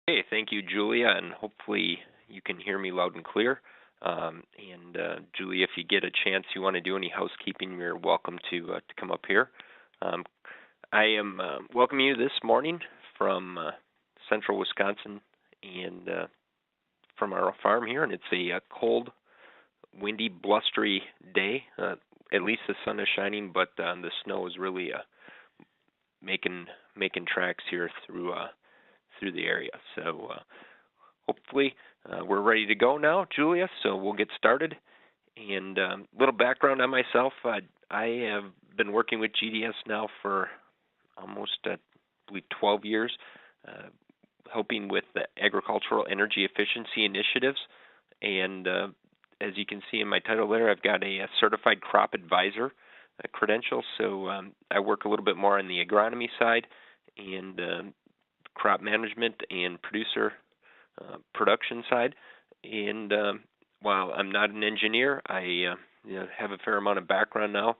Hey, thank you, Julia, and hopefully you can hear me loud and clear. Julia, if you get a chance, you want to do any housekeeping, you're welcome to come up here. Um, I am welcoming you this morning from central Wisconsin and from our farm here, and it's a cold, windy, blustery day. At least the sun is shining, but the snow is really making tracks here through the area. So hopefully we're ready to go now, Julia. So we'll get started. And a little background on myself: I have been working with GDS now for almost, I believe, 12 years, helping with the agricultural energy efficiency initiatives. And as you can see in my title there, I've got a certified crop advisor credential. So I work a little bit more on the agronomy side and crop management and producer production side. And while I'm not an engineer, I have a fair amount of background now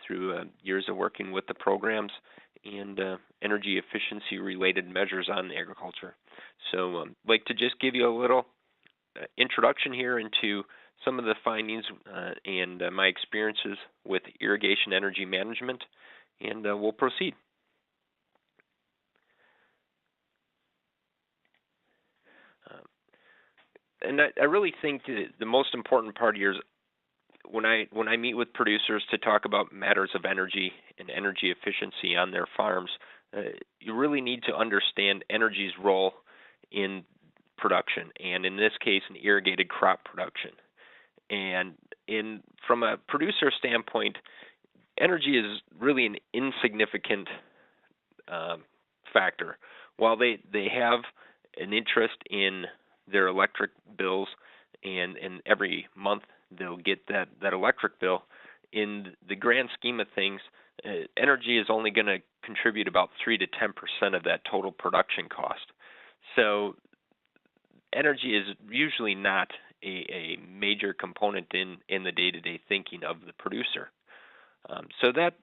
through years of working with the programs and energy efficiency related measures on agriculture. So I'd like to just give you a little introduction here into some of the findings and my experiences with irrigation energy management, and we'll proceed. And I really think the most important part here is when I meet with producers to talk about matters of energy and energy efficiency on their farms, you really need to understand energy's role in production, and in this case, in irrigated crop production. And from a producer standpoint, energy is really an insignificant factor. While they have an interest in their electric bills, and every month they'll get that electric bill, in the grand scheme of things, energy is only going to contribute about 3 to 10% of that total production cost. So energy is usually not a major component in the day-to-day thinking of the producer. So that,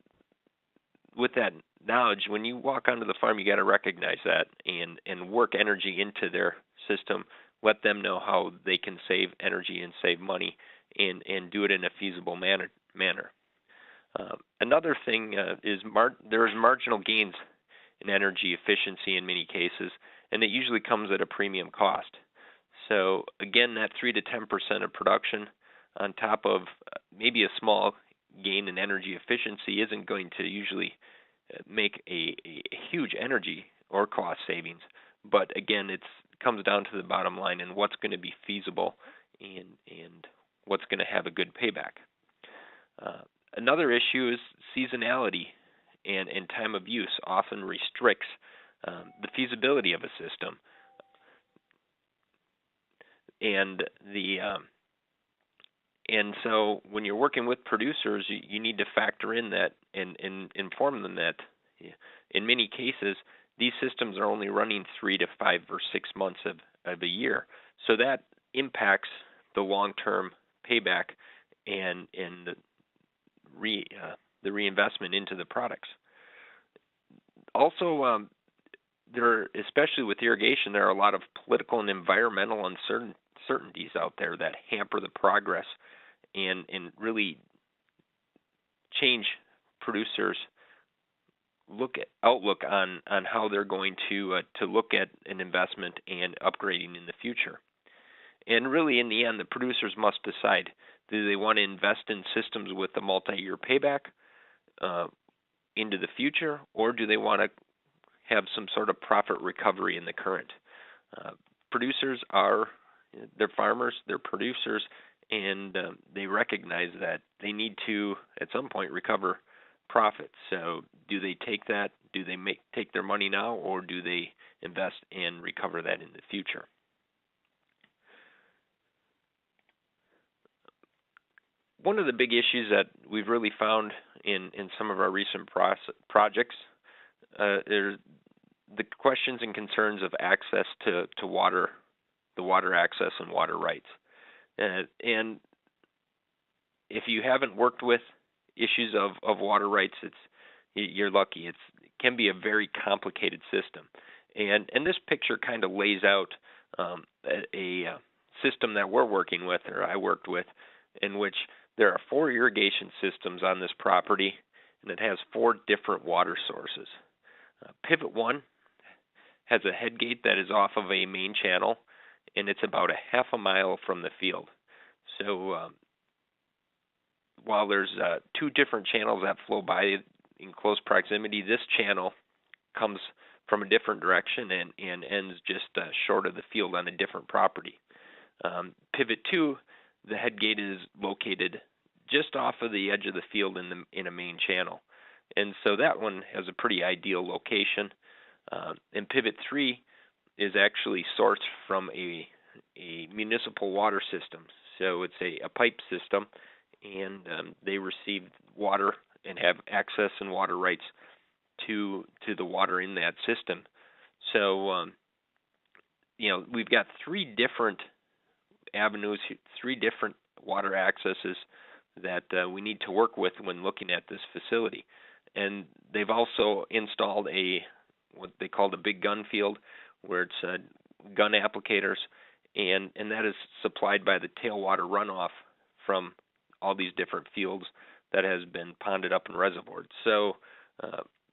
with that knowledge, when you walk onto the farm, you got to recognize that and work energy into their system. Let them know how they can save energy and save money, and do it in a feasible manner. Another thing is there is marginal gains in energy efficiency in many cases, and it usually comes at a premium cost. So again, that 3 to 10% of production on top of maybe a small gain in energy efficiency isn't going to usually make a huge energy or cost savings. But again, it comes down to the bottom line and what's going to be feasible and what's going to have a good payback. Another issue is seasonality and time of use often restricts the feasibility of a system. And so when you're working with producers, you need to factor in that and inform them that in many cases these systems are only running 3 to 5 or 6 months of a year. So that impacts the long-term payback and the reinvestment into the products. Also, especially with irrigation, there are a lot of political and environmental uncertainties out there that hamper the progress and really change producers' outlook on how they're going to look at an investment and upgrading in the future. And really, in the end, the producers must decide: do they want to invest in systems with a multi-year payback into the future, or do they want to have some sort of profit recovery in the current? Producers they're farmers, they're producers, and they recognize that they need to, at some point, recover profits. So do they take that? Do they take their money now, or do they invest and recover that in the future? One of the big issues that we've really found in some of our recent projects are the questions and concerns of access to water, the water access and water rights. And if you haven't worked with issues of water rights, you're lucky. It can be a very complicated system. And this picture kind of lays out a system that we're working with, or I worked with, in which there are 4 irrigation systems on this property, and it has 4 different water sources. Pivot 1 has a head gate that is off of a main channel, and it's about a half a mile from the field. So while there's 2 different channels that flow by in close proximity, this channel comes from a different direction and ends just short of the field on a different property. Pivot 2, the head gate is located just off of the edge of the field in a main channel, and so that one has a pretty ideal location. And Pivot 3 is actually sourced from a municipal water system, so it's a pipe system, and they receive water and have access and water rights to the water in that system. So we've got 3 different avenues, 3 different water accesses that we need to work with when looking at this facility. And they've also installed what they call the big gun field, where it's gun applicators, and that is supplied by the tailwater runoff from all these different fields that has been ponded up and reservoired. So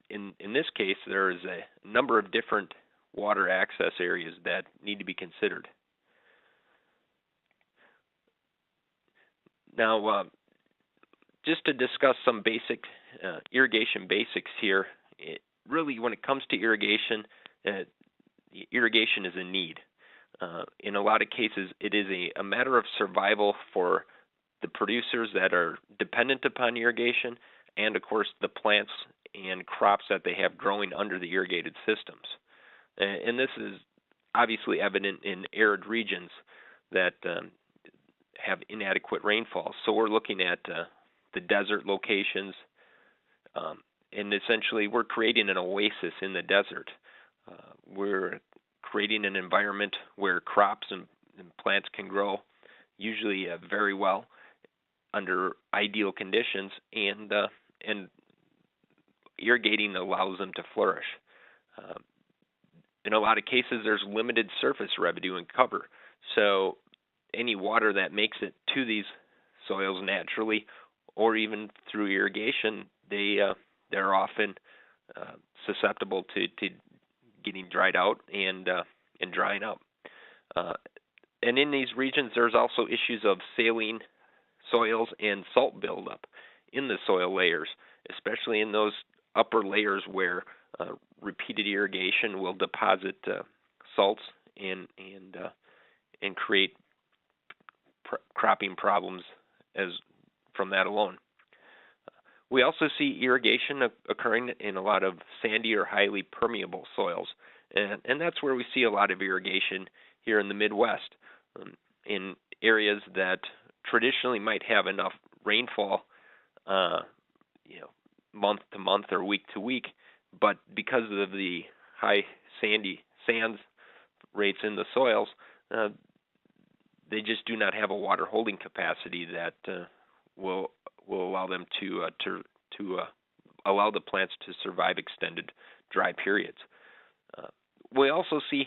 in this case, there is a number of different water access areas that need to be considered. Now, just to discuss some basic irrigation basics here, really when it comes to irrigation, irrigation is a need. In a lot of cases, it is a matter of survival for the producers that are dependent upon irrigation, and of course the plants and crops that they have growing under the irrigated systems. And this is obviously evident in arid regions that have inadequate rainfall. So we're looking at the desert locations, and essentially we're creating an oasis in the desert. We're creating an environment where crops and plants can grow, usually very well under ideal conditions, and irrigating allows them to flourish. In a lot of cases, there's limited surface residue and cover, so any water that makes it to these soils naturally, or even through irrigation, they're often susceptible to getting dried out and drying up. And in these regions, there's also issues of saline soils and salt buildup in the soil layers, especially in those upper layers where repeated irrigation will deposit salts and create cropping problems as from that alone. We also see irrigation occurring in a lot of sandy or highly permeable soils, and that's where we see a lot of irrigation here in the Midwest, in areas that traditionally might have enough rainfall, month to month or week to week, but because of the high sands rates in the soils, they just do not have a water holding capacity that will allow them to allow the plants to survive extended dry periods. We also see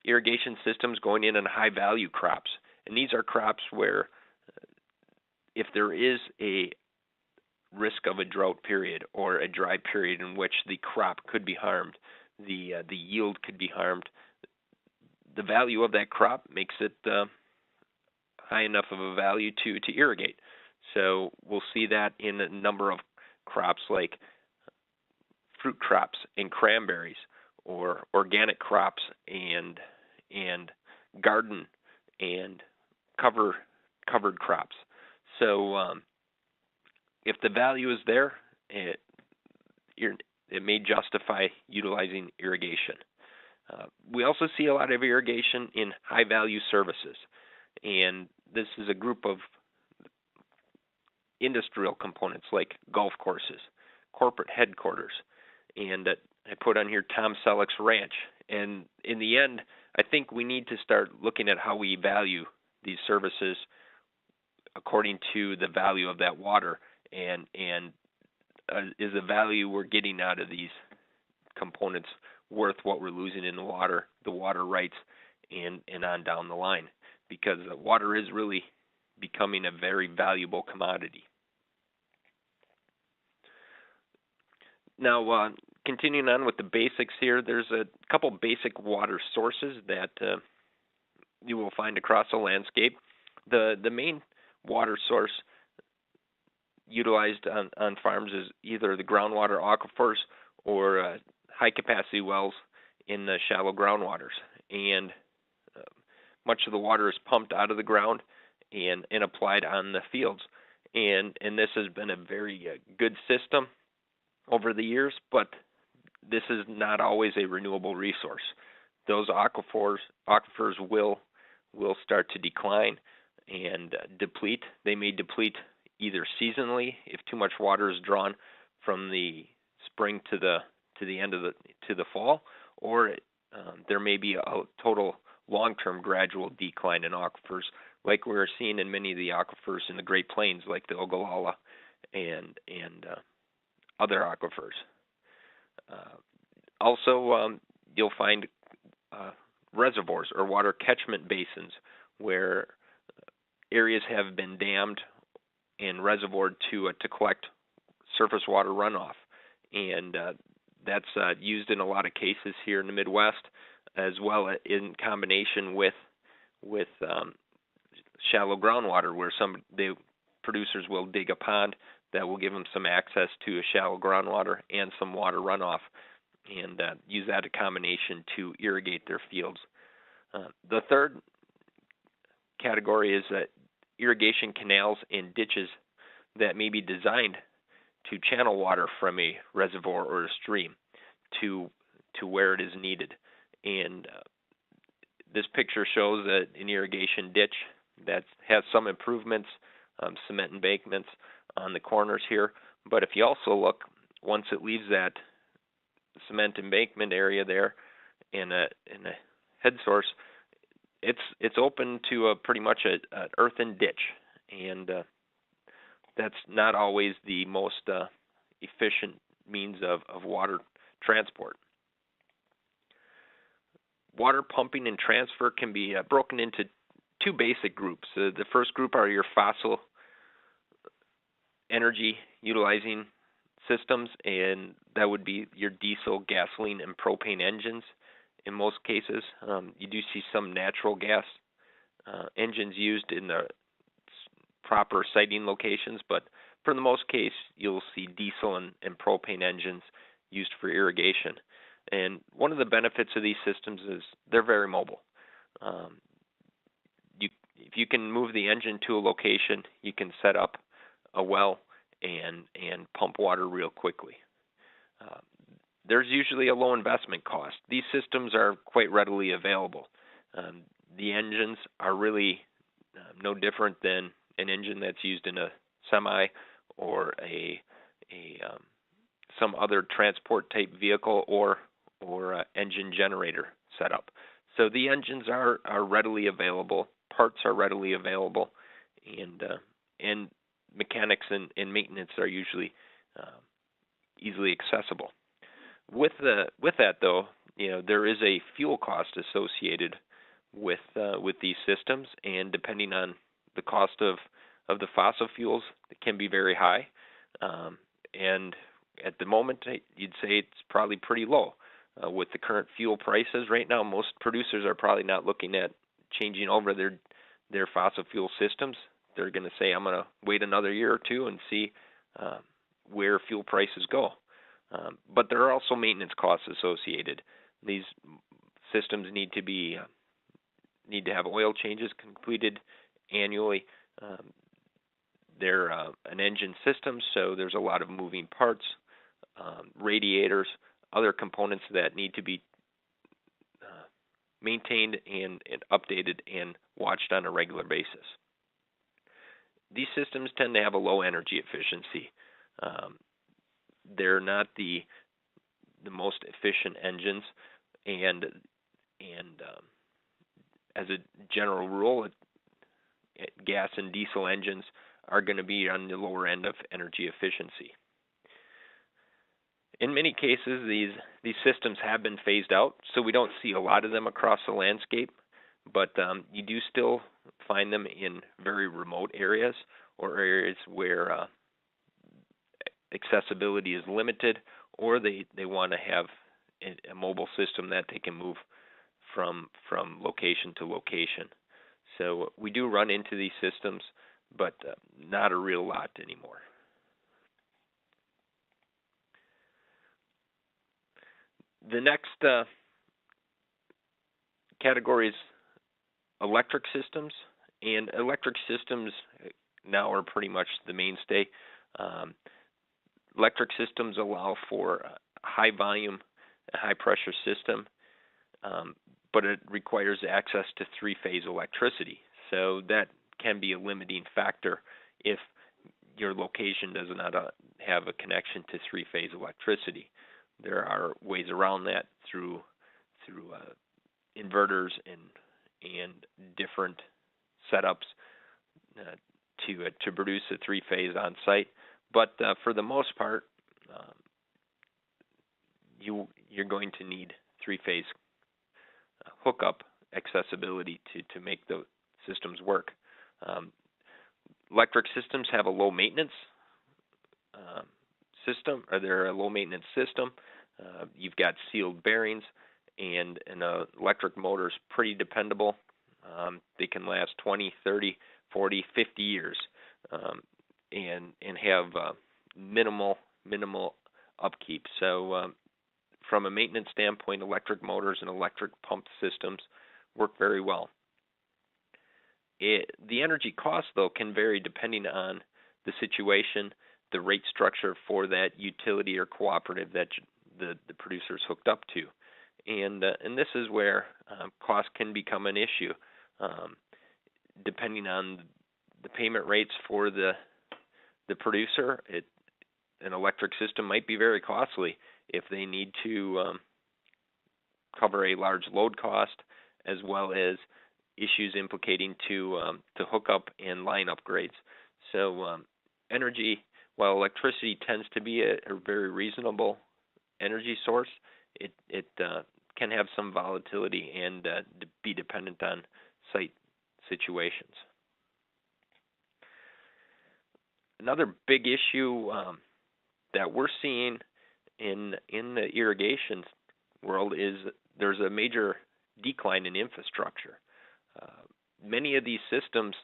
irrigation systems going in on high value crops, and these are crops where if there is a risk of a drought period or a dry period in which the crop could be harmed, the yield could be harmed, the value of that crop makes it high enough of a value to irrigate. So we'll see that in a number of crops like fruit crops and cranberries, or organic crops and garden and covered crops. So if the value is there, it may justify utilizing irrigation. We also see a lot of irrigation in high-value services, and this is a group of industrial components like golf courses, corporate headquarters, and I put on here Tom Selleck's ranch. And in the end, I think we need to start looking at how we value these services according to the value of that water, and is the value we're getting out of these components worth what we're losing in the water rights, and on down the line, because water is really becoming a very valuable commodity. Now, continuing on with the basics here, there's a couple basic water sources that you will find across the landscape. The main water source utilized on farms is either the groundwater aquifers or high-capacity wells in the shallow groundwaters. And much of the water is pumped out of the ground and applied on the fields. And this has been a very good system over the years, but this is not always a renewable resource. Those aquifers will start to decline and deplete. They may deplete either seasonally if too much water is drawn from the spring to the end of the fall, or there may be a total long-term gradual decline in aquifers, like we're seeing in many of the aquifers in the Great Plains, like the Ogallala and other aquifers. Also, you'll find reservoirs or water catchment basins where areas have been dammed and reservoired to collect surface water runoff, and that's used in a lot of cases here in the Midwest, as well in combination with shallow groundwater, where the producers will dig a pond that will give them some access to a shallow groundwater and some water runoff, and use that in combination to irrigate their fields. The third category is irrigation canals and ditches that may be designed to channel water from a reservoir or a stream to where it is needed. And this picture shows an irrigation ditch that has some improvements, cement embankments on the corners here. But if you also look, once it leaves that cement embankment area there in a head source, it's open to pretty much an earthen ditch, and that's not always the most efficient means of water transport. Water pumping and transfer can be broken into two basic groups. The first group are your fossil energy utilizing systems, and that would be your diesel, gasoline, and propane engines. In most cases, you do see some natural gas engines used in the proper siting locations, but for the most case, you'll see diesel and propane engines used for irrigation. And one of the benefits of these systems is they're very mobile. If you can move the engine to a location, you can set up a well and pump water real quickly. There's usually a low investment cost. These systems are quite readily available. The engines are really no different than an engine that's used in a semi or some other transport type vehicle or engine generator setup. So the engines are readily available, parts are readily available, and mechanics and maintenance are usually easily accessible. With that though, there is a fuel cost associated with these systems, and depending on the cost of the fossil fuels, it can be very high. And at the moment, you'd say it's probably pretty low. With the current fuel prices right now, most producers are probably not looking at changing over their fossil fuel systems. They're going to say, I'm going to wait another year or two and see where fuel prices go. But there are also maintenance costs associated. These systems need to have oil changes completed annually. They're an engine system, so there's a lot of moving parts, radiators, other components that need to be maintained and updated and watched on a regular basis. These systems tend to have a low energy efficiency. They're not the most efficient engines, and as a general rule, gas and diesel engines are going to be on the lower end of energy efficiency. In many cases, these systems have been phased out, so we don't see a lot of them across the landscape, but you do still find them in very remote areas or areas where accessibility is limited, or they want to have a mobile system that they can move from location to location. So we do run into these systems, but not a real lot anymore. The next category is electric systems, and electric systems now are pretty much the mainstay. Electric systems allow for a high volume, a high pressure system, but it requires access to three-phase electricity. So that can be a limiting factor if your location does not have a connection to three-phase electricity. There are ways around that through inverters and different setups to produce a three-phase on site. But for the most part, you're going to need three-phase hookup accessibility to make the systems work. Electric systems have a low maintenance system, or they're a low maintenance system. You've got sealed bearings, and an electric motor is pretty dependable. They can last 20, 30, 40, 50 years, and have minimal upkeep. So from a maintenance standpoint, electric motors and electric pump systems work very well. The energy cost, though, can vary depending on the situation, the rate structure for that utility or cooperative that the producer is hooked up to. And this is where cost can become an issue. Depending on the payment rates for the producer, an electric system might be very costly if they need to cover a large load cost, as well as issues implicating to hook up and line upgrades. So energy, while electricity tends to be a very reasonable energy source, it can have some volatility and be dependent on site situations. Another big issue that we're seeing in the irrigation world is there's a major decline in infrastructure. Many of these systems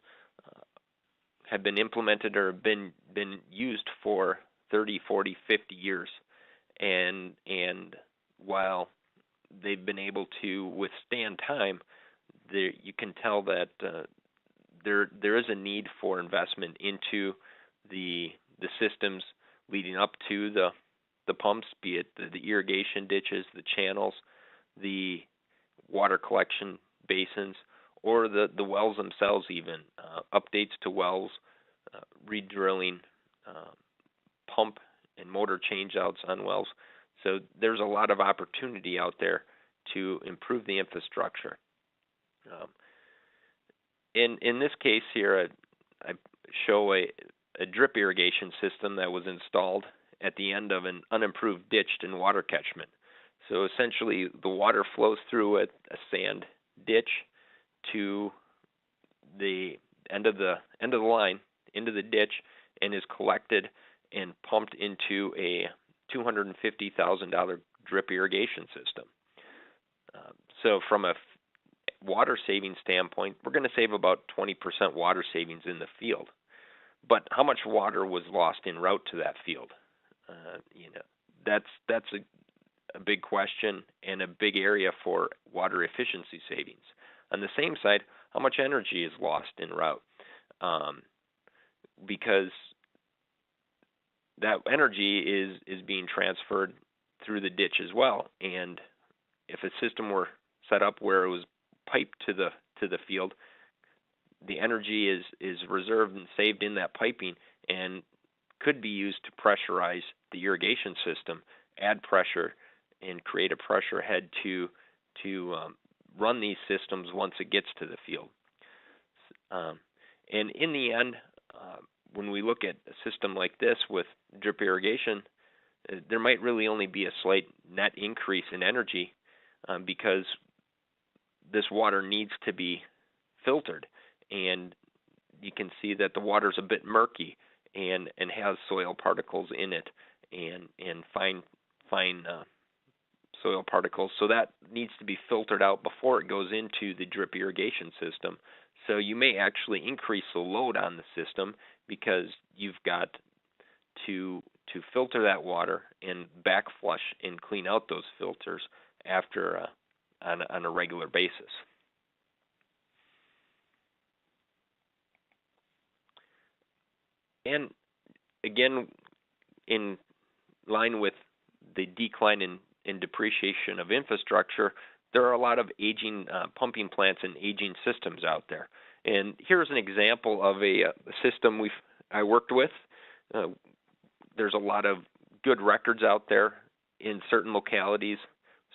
have been implemented or have been used for 30, 40, 50 years, and while they've been able to withstand time, you can tell that there is a need for investment into the systems leading up to the pumps, be it the irrigation ditches, the channels, the water collection basins, or the wells themselves even, updates to wells, redrilling, pump and motor changeouts on wells. So there's a lot of opportunity out there to improve the infrastructure. In this case here, I show a drip irrigation system that was installed at the end of an unimproved ditch and water catchment. So essentially, the water flows through a sand ditch to the end of the line, into the ditch, and is collected and pumped into a $250,000 drip irrigation system. So from a water saving standpoint, we're going to save about 20% water savings in the field. But how much water was lost en route to that field? That's a big question and a big area for water efficiency savings. On the same side, how much energy is lost en route? Because that energy is being transferred through the ditch as well. And if a system were set up where it was piped to the field, the energy is reserved and saved in that piping and could be used to pressurize the irrigation system, add pressure, and create a pressure head to run these systems once it gets to the field. And in the end, when we look at a system like this with drip irrigation, there might really only be a slight net increase in energy because this water needs to be filtered, and you can see that the water's a bit murky and has soil particles in it and fine soil particles. So that needs to be filtered out before it goes into the drip irrigation system. So you may actually increase the load on the system because you've got to filter that water and back flush and clean out those filters after on a regular basis. And again, in line with the decline in depreciation of infrastructure, there are a lot of aging pumping plants and aging systems out there. And here's an example of a system I worked with. There's a lot of good records out there in certain localities,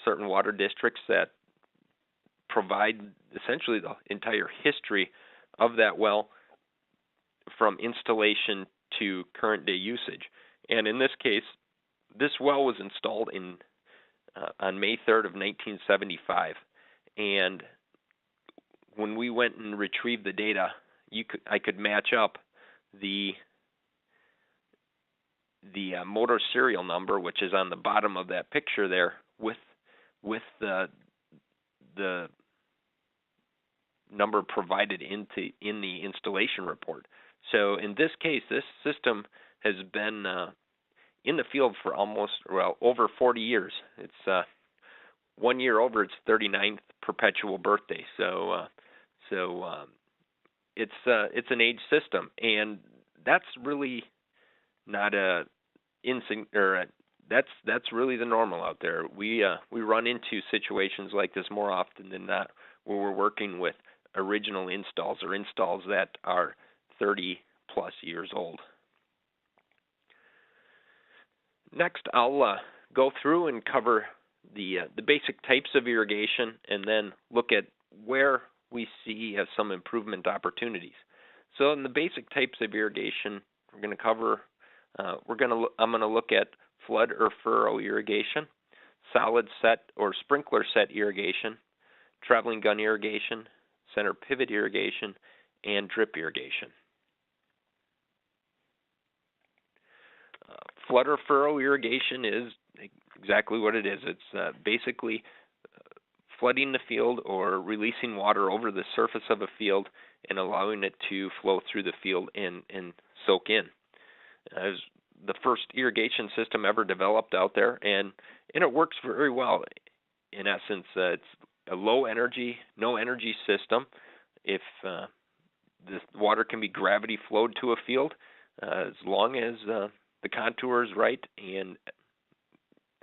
certain water districts that provide essentially the entire history of that well from installation to current day usage. And in this case, this well was installed on May 3rd of 1975. And when we went and retrieved the data, I could match up the motor serial number, which is on the bottom of that picture there, with the number provided in the installation report. So in this case, this system has been in the field for over 40 years. It's 1 year over its 39th perpetual birthday. So it's an aged system, and that's really not that's really the normal out there. We run into situations like this more often than not, where we're working with original installs or installs that are 30 plus years old. Next, I'll go through and cover the basic types of irrigation, and then look at where we see some improvement opportunities. So, in the basic types of irrigation, we're going to cover. I'm going to look at flood or furrow irrigation, solid set or sprinkler set irrigation, traveling gun irrigation, center pivot irrigation, and drip irrigation. Flood or furrow irrigation is exactly what it is. It's basically flooding the field or releasing water over the surface of a field and allowing it to flow through the field and soak in. As the first irrigation system ever developed out there, and it works very well. In essence, it's a low energy, no energy system. If the water can be gravity flowed to a field, as long as the contour is right and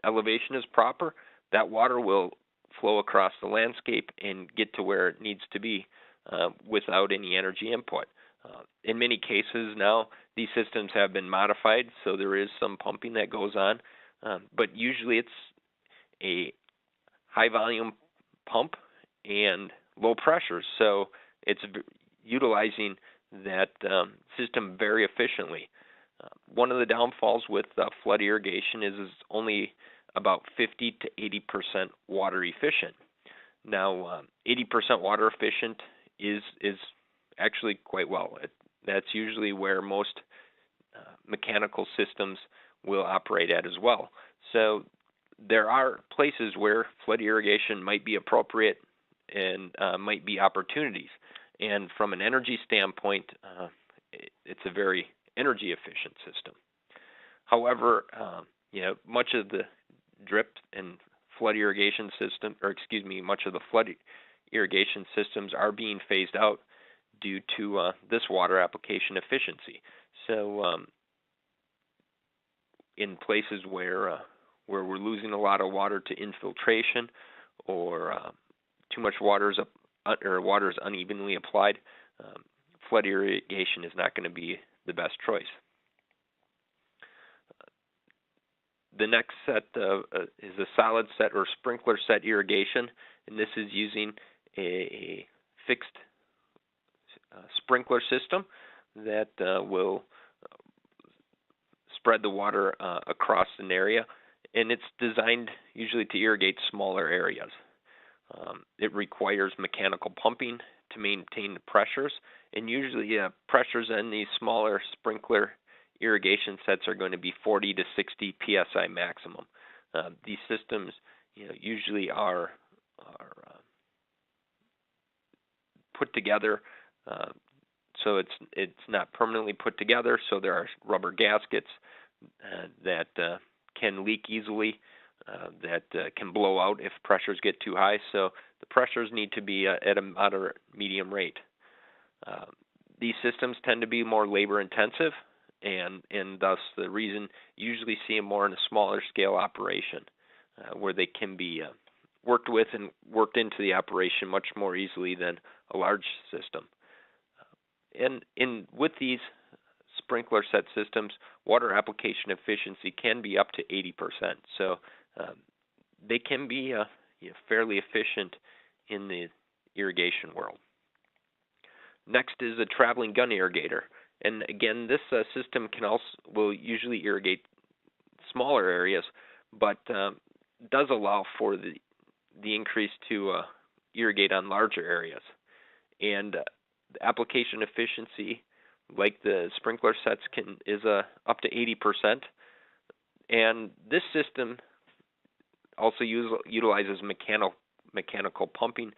elevation is proper, that water will flow across the landscape and get to where it needs to be without any energy input. In many cases now, these systems have been modified, so there is some pumping that goes on, but usually it's a high volume pump and low pressure, so it's utilizing that system very efficiently. One of the downfalls with flood irrigation is it's only about 50 to 80% water efficient. Now, 80% water efficient is actually quite well. That's usually where most mechanical systems will operate at as well. So there are places where flood irrigation might be appropriate and might be opportunities. And from an energy standpoint, it's a very energy efficient system. However, much of the drip and flood irrigation system, much of the flood irrigation systems are being phased out due to this water application efficiency. So in places where we're losing a lot of water to infiltration, or too much water is unevenly applied, flood irrigation is not going to be the best choice. The next set is a solid set or sprinkler set irrigation, and this is using a fixed sprinkler system that will spread the water across an area, and it's designed usually to irrigate smaller areas. It requires mechanical pumping to maintain the pressures, and usually pressures in these smaller sprinkler irrigation sets are going to be 40 to 60 psi maximum. These systems, usually are put together, so it's not permanently put together. So there are rubber gaskets that can leak easily, that can blow out if pressures get too high. So the pressures need to be at a moderate medium rate. These systems tend to be more labor intensive, and thus the reason you usually see them more in a smaller scale operation, where they can be worked with and worked into the operation much more easily than a large system. And with these sprinkler set systems, water application efficiency can be up to 80%. So they can be fairly efficient in the irrigation world. Next is a traveling gun irrigator, and again, this system will usually irrigate smaller areas, but does allow for the increase to irrigate on larger areas. And the application efficiency, like the sprinkler sets, is up to 80%. And this system also utilizes mechanical pumping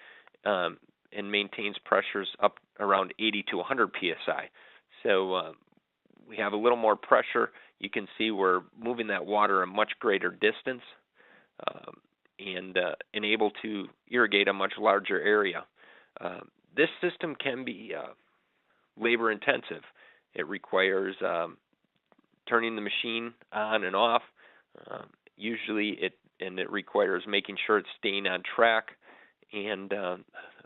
and maintains pressures up around 80 to 100 psi. So we have a little more pressure. You can see we're moving that water a much greater distance and able to irrigate a much larger area. This system can be labor intensive. It requires turning the machine on and off. Usually it requires making sure it's staying on track, and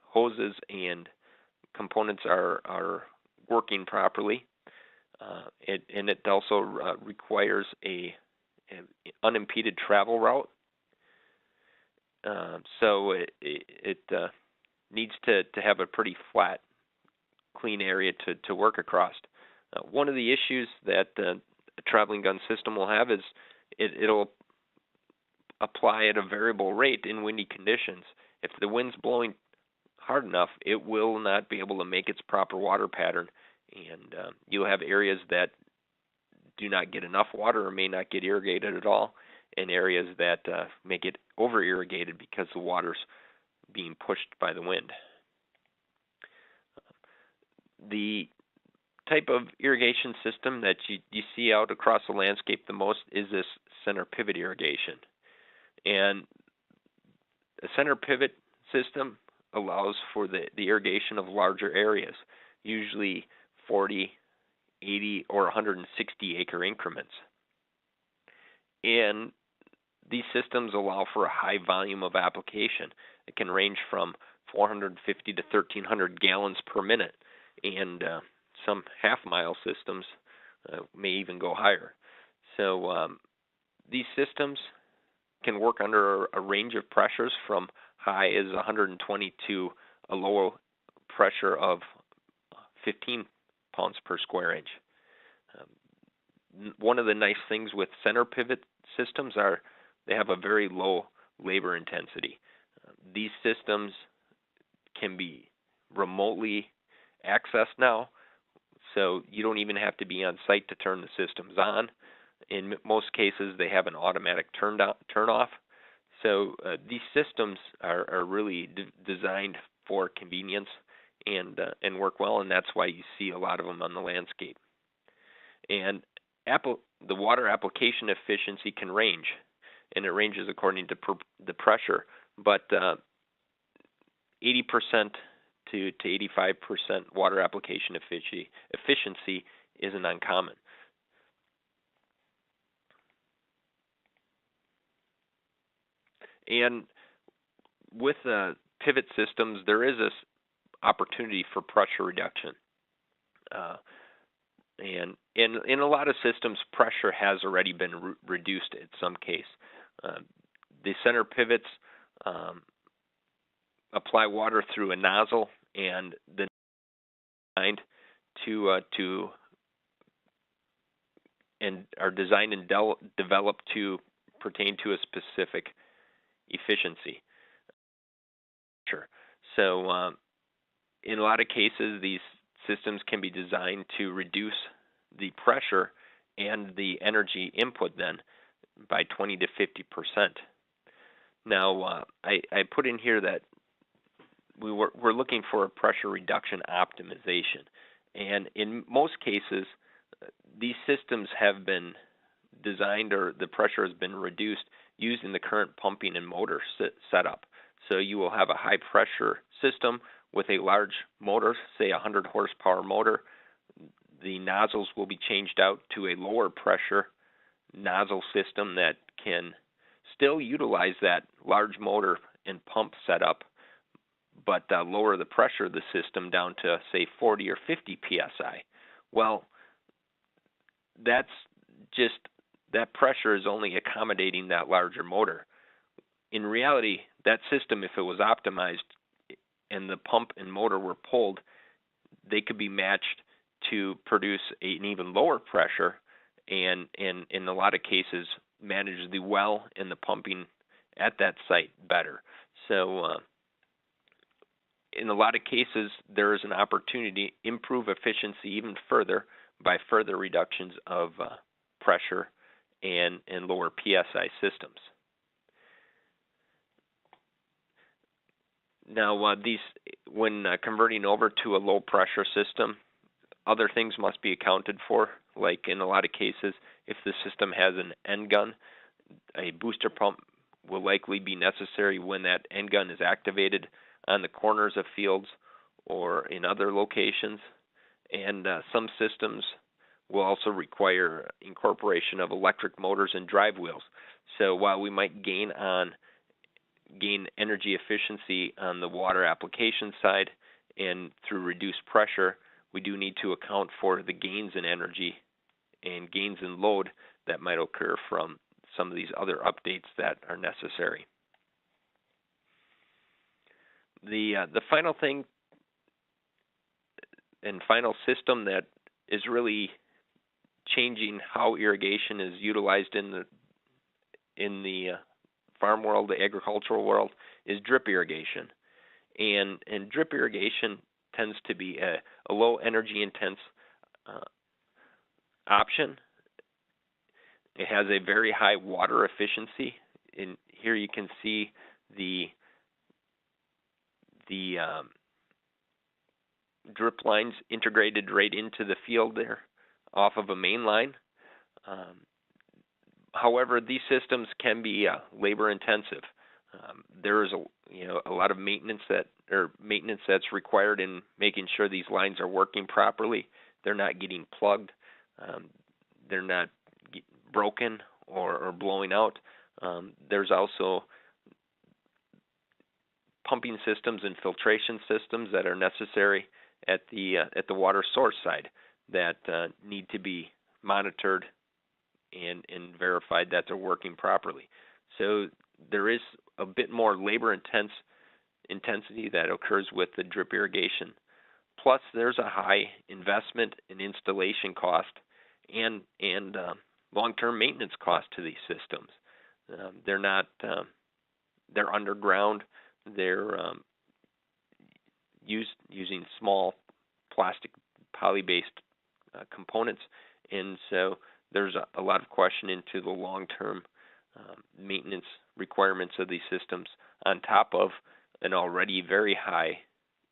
hoses and components are working properly. And it also requires an unimpeded travel route. So it needs to have a pretty flat, clean area to work across. One of the issues that a traveling gun system will have is it'll apply at a variable rate in windy conditions. If the wind's blowing hard enough, it will not be able to make its proper water pattern, and you'll have areas that do not get enough water or may not get irrigated at all, and areas that may get over-irrigated because the water's being pushed by the wind. The type of irrigation system that you see out across the landscape the most is this center pivot irrigation. And a center pivot system allows for the irrigation of larger areas, usually 40, 80, or 160 acre increments. And these systems allow for a high volume of application. It can range from 450 to 1,300 gallons per minute, and some half-mile systems may even go higher. So these systems can work under a range of pressures from high as 120 to a low pressure of 15 pounds per square inch. One of the nice things with center pivot systems are they have a very low labor intensity. These systems can be remotely accessed now, so you don't even have to be on site to turn the systems on. In most cases, they have an automatic turn off. So these systems are really designed for convenience and work well, and that's why you see a lot of them on the landscape. And the water application efficiency can range, and it ranges according to the pressure, but 80% to 85% water application efficiency isn't uncommon. And with pivot systems, there is this opportunity for pressure reduction. And in a lot of systems, pressure has already been reduced in some case. The center pivots apply water through a nozzle, and then to and are designed and developed to pertain to a specific efficiency. Sure. So in a lot of cases, these systems can be designed to reduce the pressure and the energy input then by 20 to 50%. Now, I put in here that we're looking for a pressure reduction optimization, and in most cases, these systems have been designed, or the pressure has been reduced using the current pumping and motor setup. So you will have a high pressure system with a large motor, say a 100 horsepower motor. The nozzles will be changed out to a lower pressure nozzle system that can still utilize that large motor and pump setup, but lower the pressure of the system down to, say, 40 or 50 psi. Well, that pressure is only accommodating that larger motor. In reality, that system, if it was optimized and the pump and motor were pulled, they could be matched to produce an even lower pressure, and in a lot of cases manage the well and the pumping at that site better. So in a lot of cases, there is an opportunity to improve efficiency even further by further reductions of pressure and lower PSI systems. Now, when converting over to a low pressure system, other things must be accounted for. Like in a lot of cases, if the system has an end gun, a booster pump will likely be necessary when that end gun is activated on the corners of fields or in other locations. And some systems will also require incorporation of electric motors and drive wheels. So while we might gain energy efficiency on the water application side and through reduced pressure, we do need to account for the gains in energy and gains in load that might occur from some of these other updates that are necessary. The final thing and final system that is really changing how irrigation is utilized in the farm world, the agricultural world, is drip irrigation. And drip irrigation tends to be a low energy intense option. It has a very high water efficiency. And here you can see the drip lines integrated right into the field there off of a main line. However, these systems can be labor intensive. There is a lot of maintenance that's required in making sure these lines are working properly. They're not getting plugged. They're not broken or blowing out. There's also pumping systems and filtration systems that are necessary at the water source side that need to be monitored and verified that they're working properly. So there is a bit more labor intensity that occurs with the drip irrigation. Plus, there's a high investment and installation cost and long-term maintenance cost to these systems. They're underground. They're using small plastic poly-based components, and so there's a lot of question into the long-term maintenance requirements of these systems on top of an already very high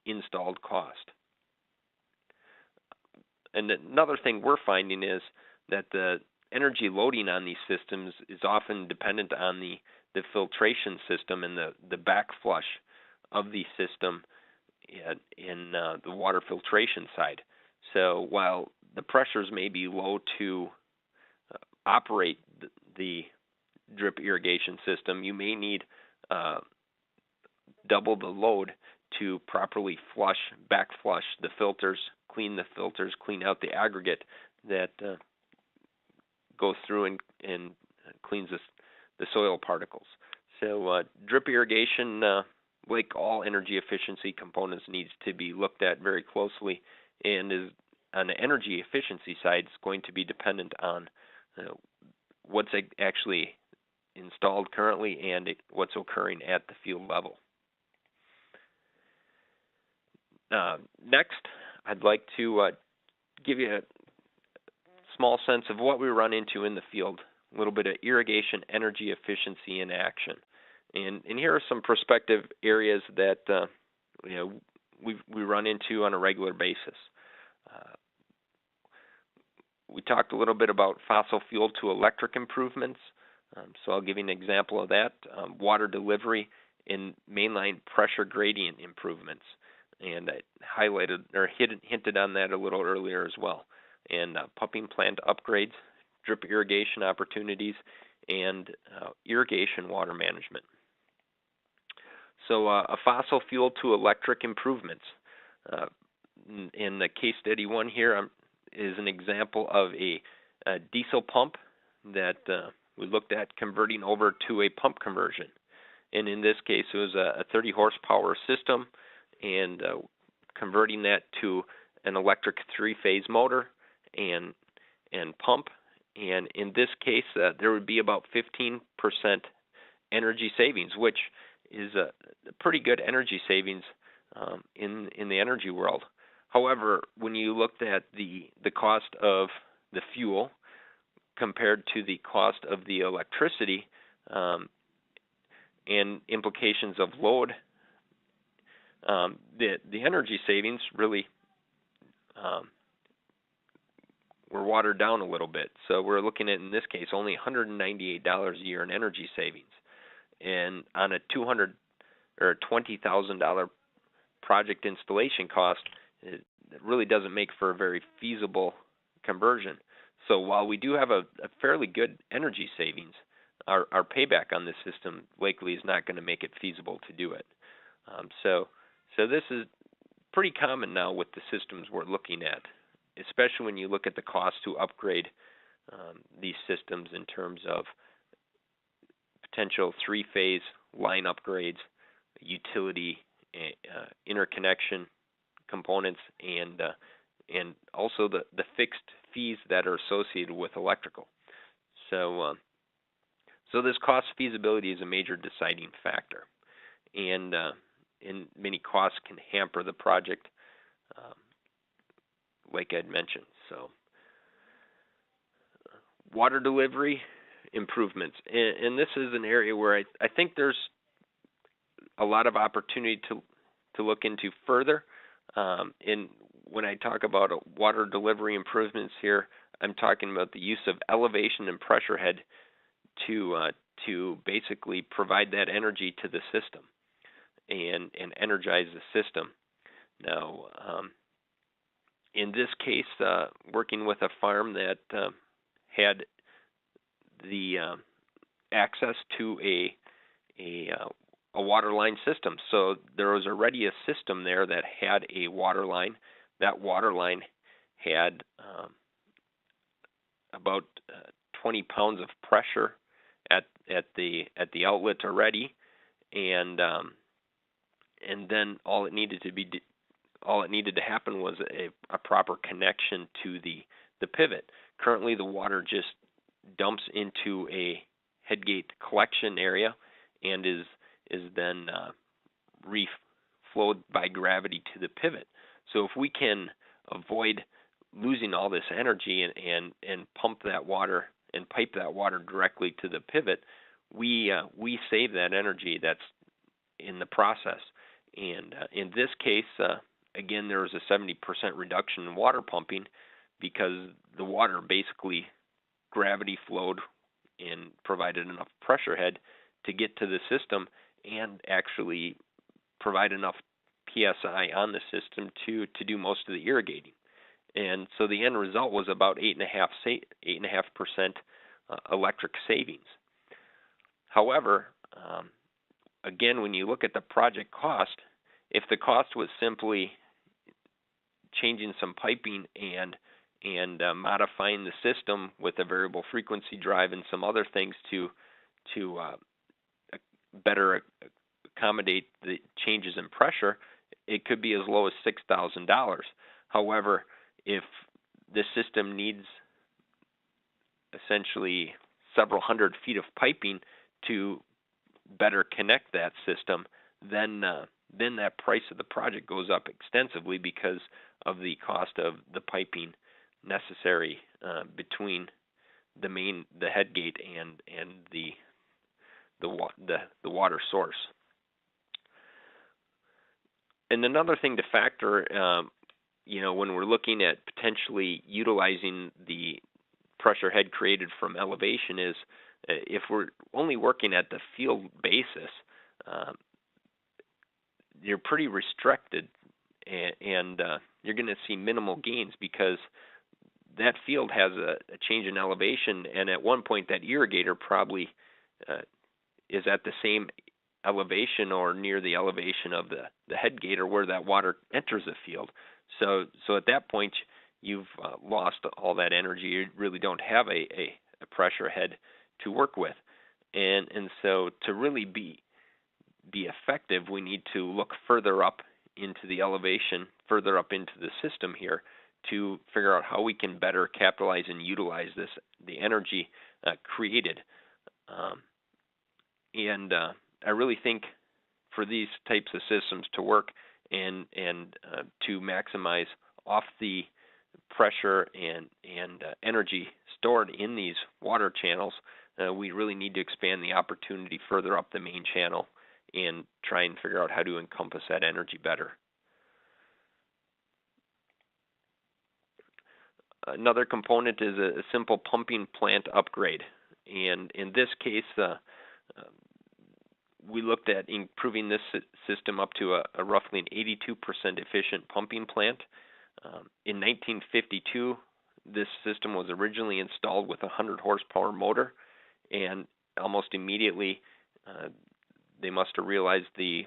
installed cost. And another thing we're finding is that the energy loading on these systems is often dependent on the filtration system and the backflush of the system in the water filtration side. So while the pressures may be low to operate the drip irrigation system, you may need double the load to properly backflush the filters, clean out the aggregate that goes through and cleans the soil particles. So drip irrigation, like all energy efficiency components, needs to be looked at very closely, and is on the energy efficiency side is going to be dependent on what's actually installed currently and what's occurring at the field level. Next, I'd like to give you a small sense of what we run into in the field, a little bit of irrigation energy efficiency in action. And here are some prospective areas that we run into on a regular basis. We talked a little bit about fossil fuel to electric improvements, so I'll give you an example of that. Water delivery and mainline pressure gradient improvements, and I highlighted or hinted on that a little earlier as well. And pumping plant upgrades, drip irrigation opportunities, and irrigation water management. So a fossil fuel to electric improvements. In the case study one here is an example of a diesel pump that we looked at converting over to a pump conversion. And in this case, it was a 30 horsepower system and converting that to an electric 3-phase motor and pump. And in this case, there would be about 15% energy savings, which is a pretty good energy savings in the energy world. However, when you looked at the cost of the fuel compared to the cost of the electricity and implications of load, the energy savings really were watered down a little bit. So we're looking at, in this case, only $198 a year in energy savings. And on a $200,000 or $20,000 project installation cost, it really doesn't make for a very feasible conversion. So while we do have a fairly good energy savings, our payback on this system likely is not going to make it feasible to do it. So this is pretty common now with the systems we're looking at, especially when you look at the cost to upgrade these systems in terms of potential 3-phase line upgrades, utility, interconnection components, and also the fixed fees that are associated with electrical. So this cost feasibility is a major deciding factor, and many costs can hamper the project, like I'd mentioned. So water delivery improvements, and this is an area where I think there's a lot of opportunity to look into further. And when I talk about water delivery improvements here, I'm talking about the use of elevation and pressure head to basically provide that energy to the system and energize the system. Now, in this case, working with a farm that had the access to a water line system. So there was already a system there that had a water line. That water line had about 20 pounds of pressure at the outlet already, and then all it needed to happen was a proper connection to the pivot. Currently, the water just dumps into a headgate collection area and is then reflowed by gravity to the pivot. So if we can avoid losing all this energy and pump that water and pipe that water directly to the pivot, we save that energy that's in the process. And in this case, again, there was a 70% reduction in water pumping because the water basically gravity flowed and provided enough pressure head to get to the system and actually provide enough PSI on the system to do most of the irrigating. And so the end result was about 8.5% electric savings. However, again, when you look at the project cost, if the cost was simply changing some piping and modifying the system with a variable frequency drive and some other things to better accommodate the changes in pressure, it could be as low as $6,000. However, if the system needs essentially several hundred feet of piping to better connect that system, then that price of the project goes up extensively because of the cost of the piping necessary between the head gate and the water source. And another thing to factor, when we're looking at potentially utilizing the pressure head created from elevation is if we're only working at the field basis, you're pretty restricted, and you're going to see minimal gains because that field has a change in elevation, and at one point that irrigator probably is at the same elevation or near the elevation of the head gate or where that water enters the field. So at that point, you've lost all that energy. You really don't have a pressure head to work with. And so to really be effective, we need to look further up into the elevation, further up into the system here to figure out how we can better capitalize and utilize the energy created. I really think for these types of systems to work and to maximize off the pressure and energy stored in these water channels, we really need to expand the opportunity further up the main channel and try and figure out how to encompass that energy better. Another component is a simple pumping plant upgrade, and in this case, we looked at improving this system up to a roughly an 82% efficient pumping plant. In 1952, this system was originally installed with a 100 horsepower motor, and almost immediately they must have realized the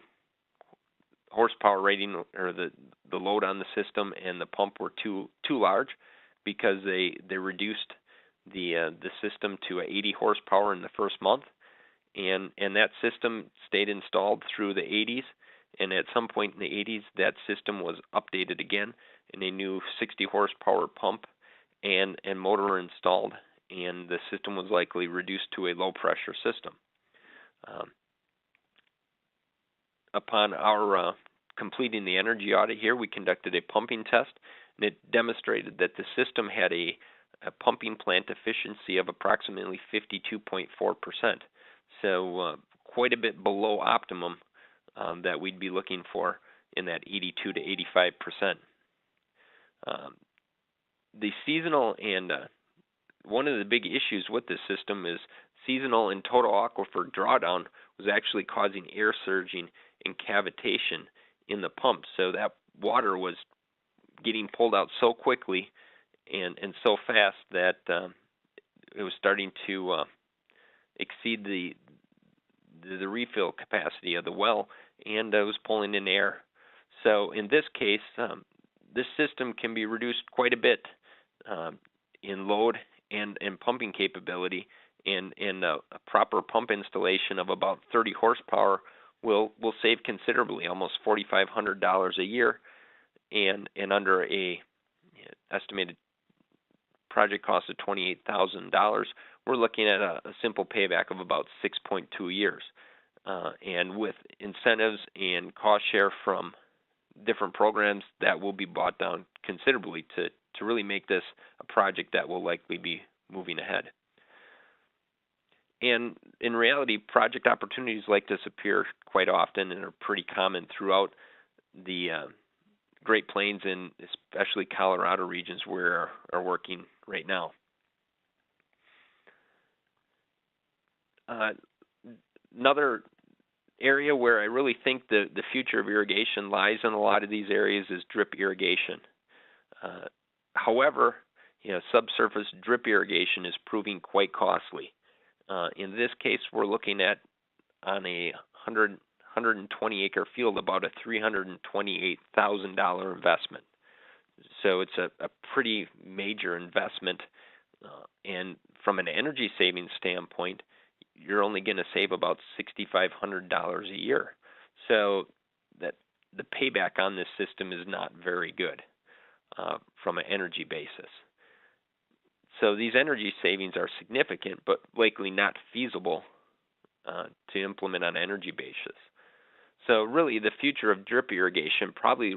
horsepower rating or the load on the system and the pump were too large, because they reduced the system to 80 horsepower in the first month, and that system stayed installed through the 80s, and at some point in the 80s that system was updated again, and a new 60 horsepower pump and motor were installed, and the system was likely reduced to a low pressure system. Upon our completing the energy audit here, we conducted a pumping test, and it demonstrated that the system had a pumping plant efficiency of approximately 52.4%. So quite a bit below optimum that we'd be looking for in that 82 to 85%. The seasonal and one of the big issues with this system is seasonal and total aquifer drawdown was actually causing air surging and cavitation in the pump. So that water was getting pulled out so quickly and so fast that it was starting to exceed the refill capacity of the well, and it was pulling in air. So in this case, this system can be reduced quite a bit in load and pumping capability, and a proper pump installation of about 30 horsepower will save considerably, almost $4,500 a year, and under a estimated project cost of $28,000, we're looking at a simple payback of about 6.2 years. And with incentives and cost share from different programs, that will be brought down considerably to really make this a project that will likely be moving ahead. And in reality, project opportunities like this appear quite often and are pretty common throughout the Great Plains and especially Colorado regions where we are working right now. Another area where I really think the future of irrigation lies in a lot of these areas is drip irrigation. However, subsurface drip irrigation is proving quite costly. In this case, we're looking at on a 120 acre field about a $328,000 investment. So it's a pretty major investment, and from an energy savings standpoint, you're only going to save about $6,500 a year. So that the payback on this system is not very good from an energy basis. So these energy savings are significant, but likely not feasible to implement on an energy basis. So really, the future of drip irrigation probably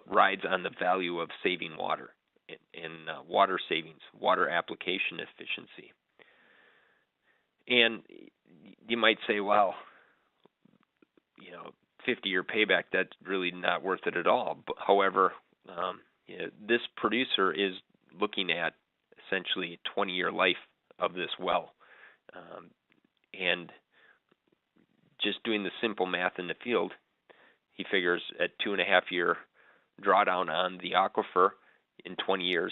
rides on the value of saving water and water savings, water application efficiency. And you might say, well, 50-year payback, that's really not worth it at all. But, however, this producer is looking at essentially a 20-year life of this well. And just doing the simple math in the field, he figures at 2.5-year drawdown on the aquifer in 20 years,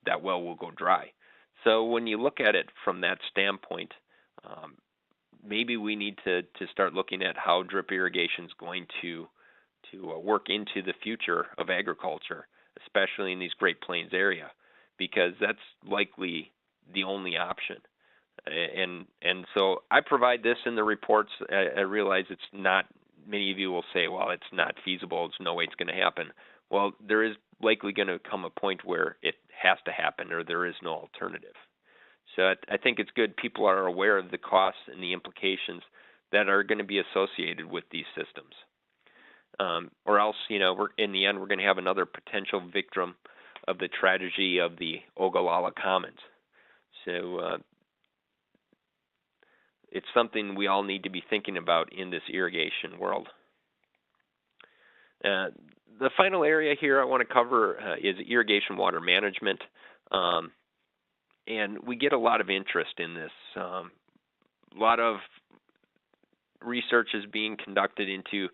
that well will go dry. So when you look at it from that standpoint, maybe we need to start looking at how drip irrigation is going to work into the future of agriculture, especially in these Great Plains area, because that's likely the only option. And so I provide this in the reports. I realize it's not, many of you will say, well, it's not feasible, it's no way it's going to happen. Well, there is likely going to come a point where it has to happen or there is no alternative. So I think it's good people are aware of the costs and the implications that are going to be associated with these systems. Or else, in the end, we're going to have another potential victim of the tragedy of the Ogallala Commons. So it's something we all need to be thinking about in this irrigation world. The final area here I want to cover is irrigation water management. And we get a lot of interest in this. A lot of research is being conducted into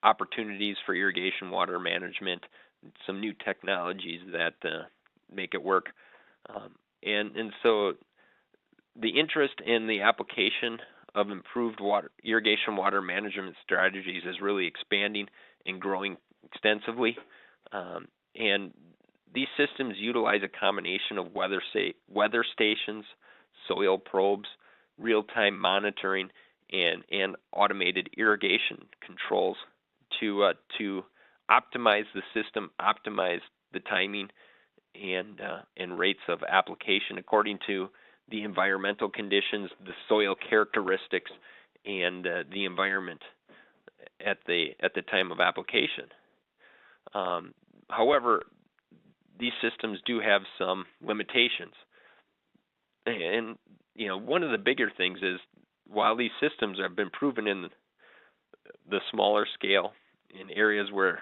opportunities for irrigation water management, some new technologies that make it work. And so the interest in the application of improved irrigation water management strategies is really expanding and growing extensively. And these systems utilize a combination of weather stations, soil probes, real-time monitoring, and automated irrigation controls to optimize the system, optimize the timing and rates of application according to the environmental conditions, the soil characteristics, and the environment at the time of application. However, these systems do have some limitations. And one of the bigger things is while these systems have been proven in the smaller scale in areas where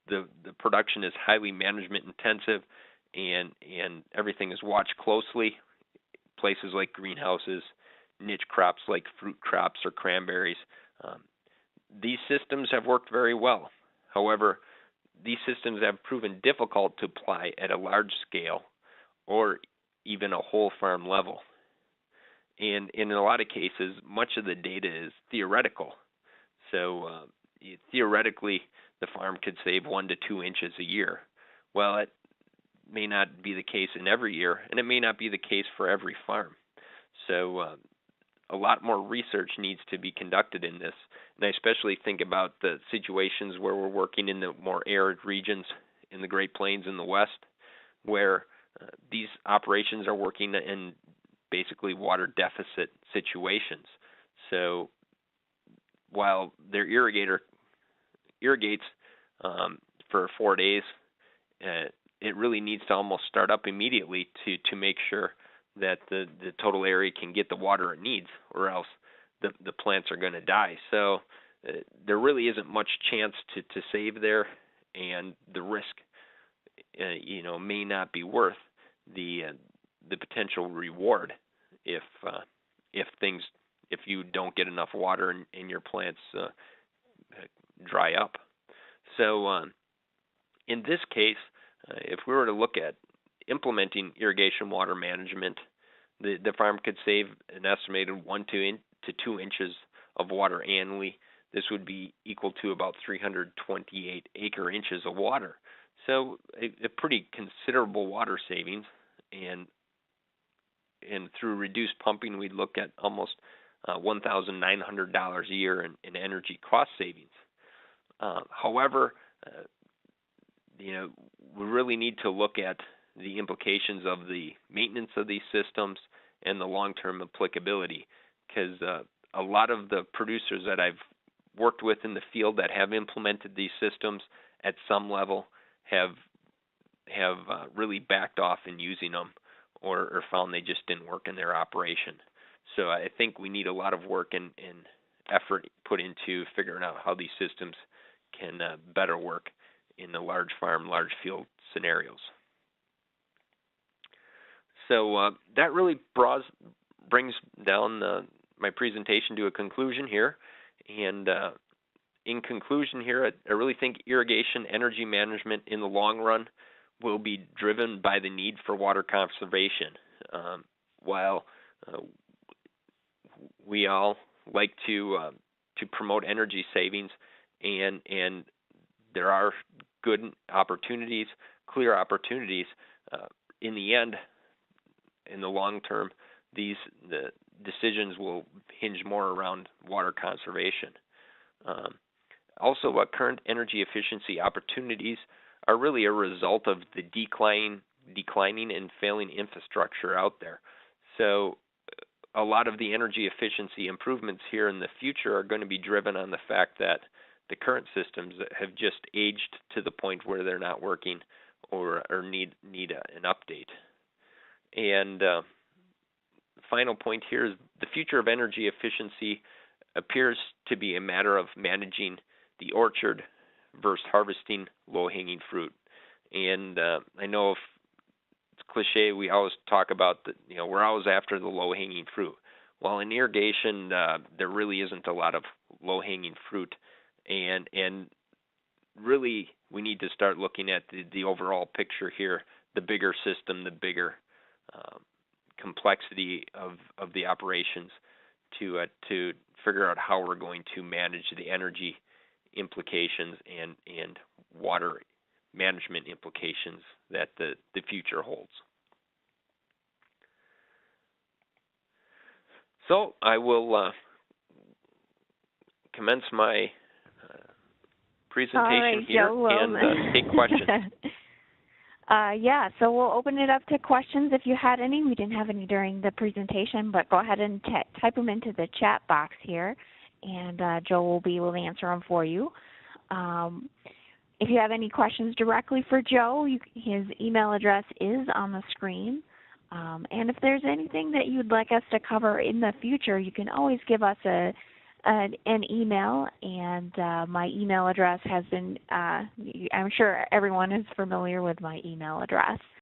the production is highly management intensive and everything is watched closely, places like greenhouses, niche crops like fruit crops or cranberries, these systems have worked very well. However, these systems have proven difficult to apply at a large scale or even a whole farm level. And in a lot of cases, much of the data is theoretical. So theoretically, the farm could save 1 to 2 inches a year. Well, it may not be the case in every year, and it may not be the case for every farm. So a lot more research needs to be conducted in this. And I especially think about the situations where we're working in the more arid regions in the Great Plains in the West, where these operations are working in basically water deficit situations. So while their irrigator irrigates for 4 days, it really needs to almost start up immediately to make sure that the total area can get the water it needs, or else the plants are going to die. So there really isn't much chance to save there, and the risk may not be worth the potential reward if you don't get enough water and your plants dry up. So in this case, if we were to look at implementing irrigation water management, the farm could save an estimated 1 to 2 inches of water annually. This would be equal to about 328 acre inches of water. So a pretty considerable water savings, and through reduced pumping, we'd look at almost $1,900 a year in energy cost savings. However, we really need to look at the implications of the maintenance of these systems and the long-term applicability, because a lot of the producers that I've worked with in the field that have implemented these systems at some level have really backed off in using them, or found they just didn't work in their operation. So I think we need a lot of work and effort put into figuring out how these systems can better work in the large farm, large field scenarios. So that really brings down my presentation to a conclusion here. And in conclusion here, I really think irrigation energy management in the long run will be driven by the need for water conservation. While we all like to promote energy savings, and there are good opportunities, clear opportunities, in the end, in the long term, the decisions will hinge more around water conservation. Also, current energy efficiency opportunities are really a result of the declining and failing infrastructure out there. So a lot of the energy efficiency improvements here in the future are going to be driven on the fact that the current systems have just aged to the point where they're not working or need an update. And the final point here is the future of energy efficiency appears to be a matter of managing the orchard versus harvesting low-hanging fruit. And I know if it's cliche, we always talk about that, we're always after the low-hanging fruit. Well, in irrigation, there really isn't a lot of low-hanging fruit, and really we need to start looking at the overall picture here, the bigger system, the bigger complexity of the operations to figure out how we're going to manage the energy implications and water management implications that the future holds. So I will commence my presentation here and take questions. Yeah, so we'll open it up to questions if you had any. We didn't have any during the presentation, but go ahead and type them into the chat box here, and Joe will be able to answer them for you. If you have any questions directly for Joe, his email address is on the screen. And if there's anything that you'd like us to cover in the future, you can always give us an email, and my email address has been, I'm sure everyone is familiar with my email address.